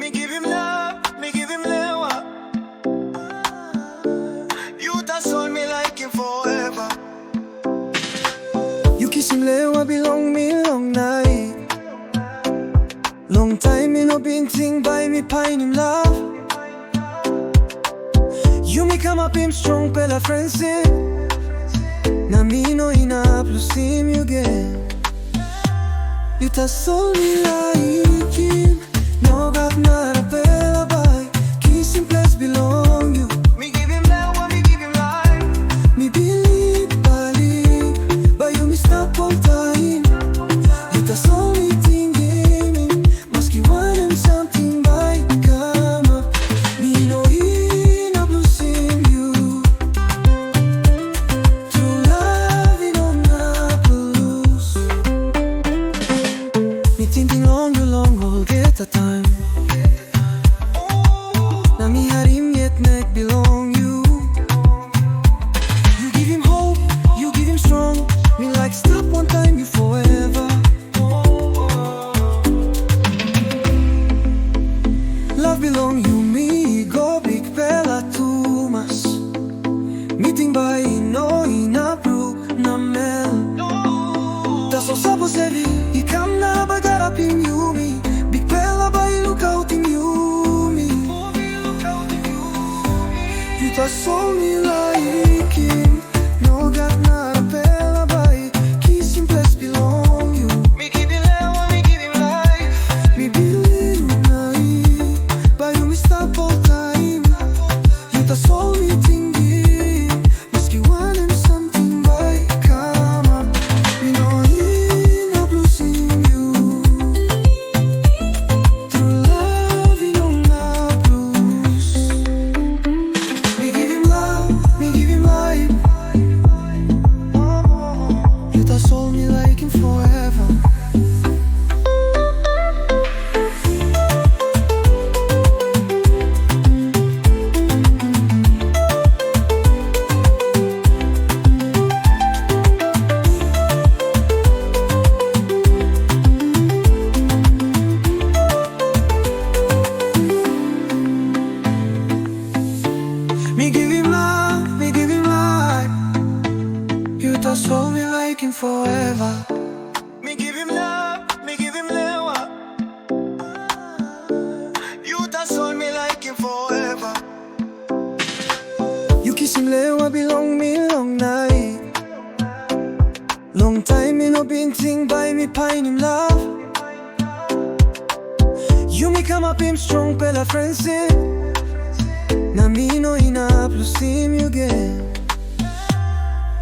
Me give him love, me give him lewa. You that's all me like him forever. You kiss him lewa belong me long night. Long time me no been think by me pine him love. You me come up him strong pela friendship. Na me no enough to see him again. You that's all me like him. No got not a pela by. Kiss him place belong you. Me give him lewa, me give him life. Me believe, but you me stop all time. You that's all me think gaming. Maski want him something by come up. Me no enough to see you. True love you don't have to lose. Me thinking long all get a time. Na me had him yet neck belong you. You give him hope, you give him strong. Me like stop one time you forever. Love belong you me go big Bella Tumas. Meeting by no in a brook na mel. Das all sabos evi I kam na bagarap in you me. Big Bella by look out in you me. You that's all me like him. No got not a Bella by. Kiss him place belong you. Me give him lewa, me give him life. Me believe naive, but you me stop all time. You that's all me thinking. Maski want him something by come up. Me no enough losing you. Through love you don't have lose. Me give him love, me give him life. You that's all me like him forever. Me give him love, me give him life. You that's all me like him forever. Me give him love, me give him lewa. You that's all me like him forever. You kiss him lewa belong me long night. Long time me no been think by me pine him love. You me come up him strong pela friendship. Na me no enough to see him again.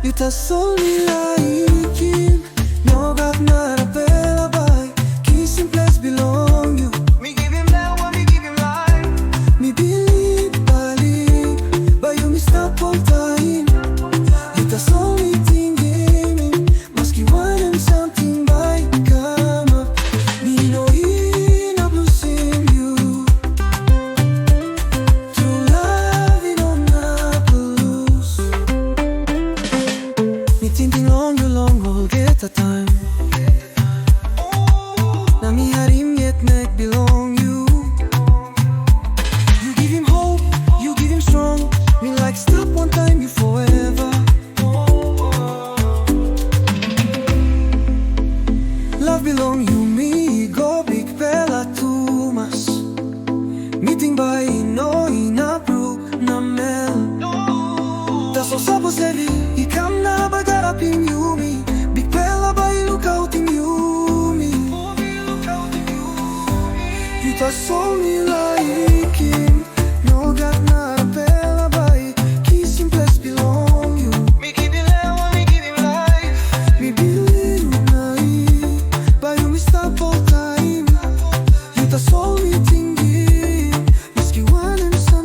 You that's all me like him. No got not a bella by. Kiss him place belong you. Me give him lewa, me give him life. Me believe, but you me stop all time. You that's all me think gaming. Maski want him something by come up. Me no enough losing you. True love you don't have to lose. Me thinking long all get a time. Na me had him yet neck belong you. You give him hope, you give him strong. Me like stop one time you forever. Love belong you me go big Bella Tumas. Meeting by no in a brook na mel. Das all sabos evi I kam na bagarap in you me. Big Bella by look out in you me. You that's all me like him. No got not a Bella by. Kiss him place belong you. Me give him lewa, me give him life. Me believe naive, but you me stop all time. You that's all me thinking. Maski want him something.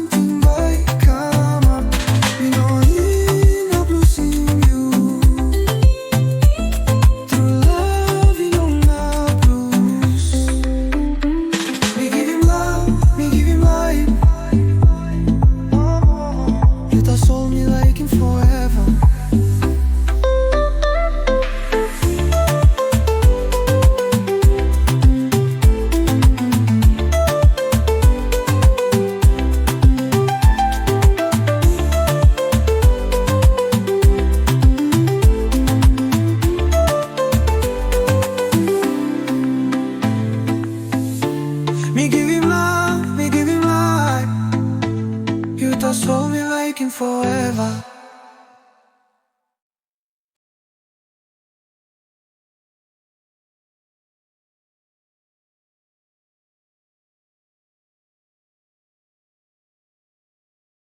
Me give him love, me give him life. You touch me like in forever.